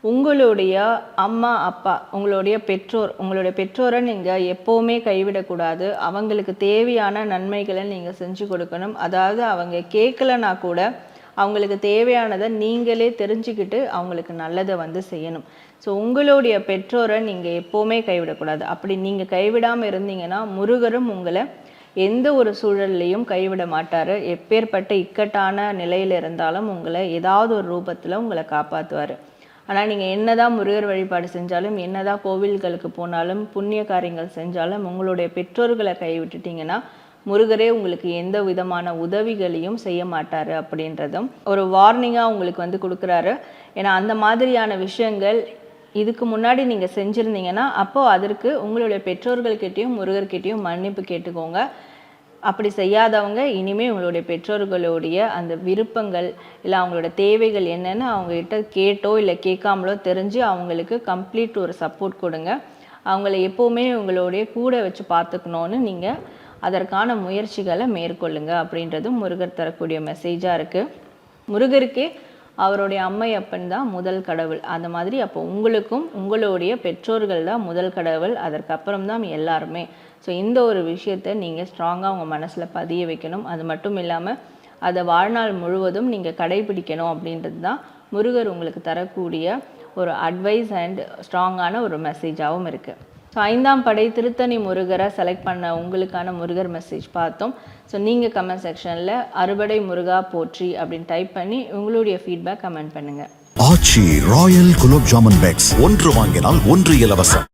உங்களுடைய அம்மா அப்பா உங்களுடைய பெற்றோரை நீங்கள் எப்போவுமே கைவிடக்கூடாது. அவங்களுக்கு தேவையான நன்மைகளை நீங்கள் செஞ்சு கொடுக்கணும். அதாவது அவங்க கேட்கலனா கூட அவங்களுக்கு தேவையானதை நீங்களே தெரிஞ்சுக்கிட்டு அவங்களுக்கு நல்லதை வந்து செய்யணும். ஸோ உங்களுடைய பெற்றோரை நீங்கள் எப்போவுமே கைவிடக்கூடாது. அப்படி நீங்கள் கைவிடாமல் இருந்தீங்கன்னா முருகரும் உங்களை எந்த ஒரு சூழல்லையும் கைவிட மாட்டார். எப்பேற்பட்ட இக்கட்டான நிலையில் இருந்தாலும் உங்களை ஏதாவது ஒரு ரூபத்தில் உங்களை காப்பாற்றுவார். ஆனால் நீங்கள் என்னதான் முருகர் வழிபாடு செஞ்சாலும், என்னதான் கோவில்களுக்கு போனாலும், புண்ணிய காரியங்கள் செஞ்சாலும் உங்களுடைய பெற்றோர்களை கைவிட்டுட்டிங்கன்னா முருகரே உங்களுக்கு எந்த விதமான உதவிகளையும் செய்ய மாட்டார் அப்படின்றதும் ஒரு வார்னிங்காக உங்களுக்கு வந்து கொடுக்குறாரு. ஏன்னா அந்த மாதிரியான விஷயங்கள் இதுக்கு முன்னாடி நீங்கள் செஞ்சுருந்தீங்கன்னா அப்போது அதற்கு உங்களுடைய பெற்றோர்கள்கிட்டையும் முருகர்கிட்டையும் மன்னிப்பு கேட்டுக்கோங்க. அப்படி செய்யாதவங்க இனிமேல் உங்களுடைய பெற்றோர்களுடைய அந்த விருப்பங்கள் இல்லை அவங்களோட தேவைகள் என்னென்னு அவங்ககிட்ட கேட்டோ இல்லை கேட்காமலோ தெரிஞ்சு அவங்களுக்கு கம்ப்ளீட் ஒரு சப்போர்ட் கொடுங்க. அவங்கள எப்போவுமே உங்களுடைய கூட வச்சு பார்த்துக்கணுன்னு நீங்கள் அதற்கான முயற்சிகளை மேற்கொள்ளுங்க அப்படின்றதும் முருகர் தரக்கூடிய மெசேஜாக இருக்குது. முருகருக்கே அவருடைய அம்மையப்பன் தான் முதல் கடவுள். அந்த மாதிரி அப்போ உங்களுக்கும் உங்களுடைய பெற்றோர்கள் தான் முதல் கடவுள், அதற்கப்புறம் தான் எல்லாருமே. ஸோ இந்த ஒரு விஷயத்தை நீங்கள் ஸ்ட்ராங்காக உங்கள் மனசில் பதிய வைக்கணும். அது மட்டும் இல்லாமல் அதை வாழ்நாள் முழுவதும் நீங்கள் கடைபிடிக்கணும் அப்படின்றது தான் முருகர் உங்களுக்கு தரக்கூடிய ஒரு அட்வைஸ் அண்ட் ஸ்ட்ராங்கான ஒரு மெசேஜாகவும் இருக்குது. ஸோ 5ஆம் படை திருத்தணி முருகரை செலக்ட் பண்ண உங்களுக்கான முருகர் மெசேஜ் பார்த்தோம். ஸோ நீங்கள் கமெண்ட் செக்ஷனில் அறுபடை முருகா போற்றி அப்படின்னு டைப் பண்ணி உங்களுடைய ஃபீட்பேக் கமெண்ட் பண்ணுங்கள். ஆச்சி ராயல் குலோப் ஜாமுன் பேக்ஸ் 1 வாங்கினால் 1 இலவசம்.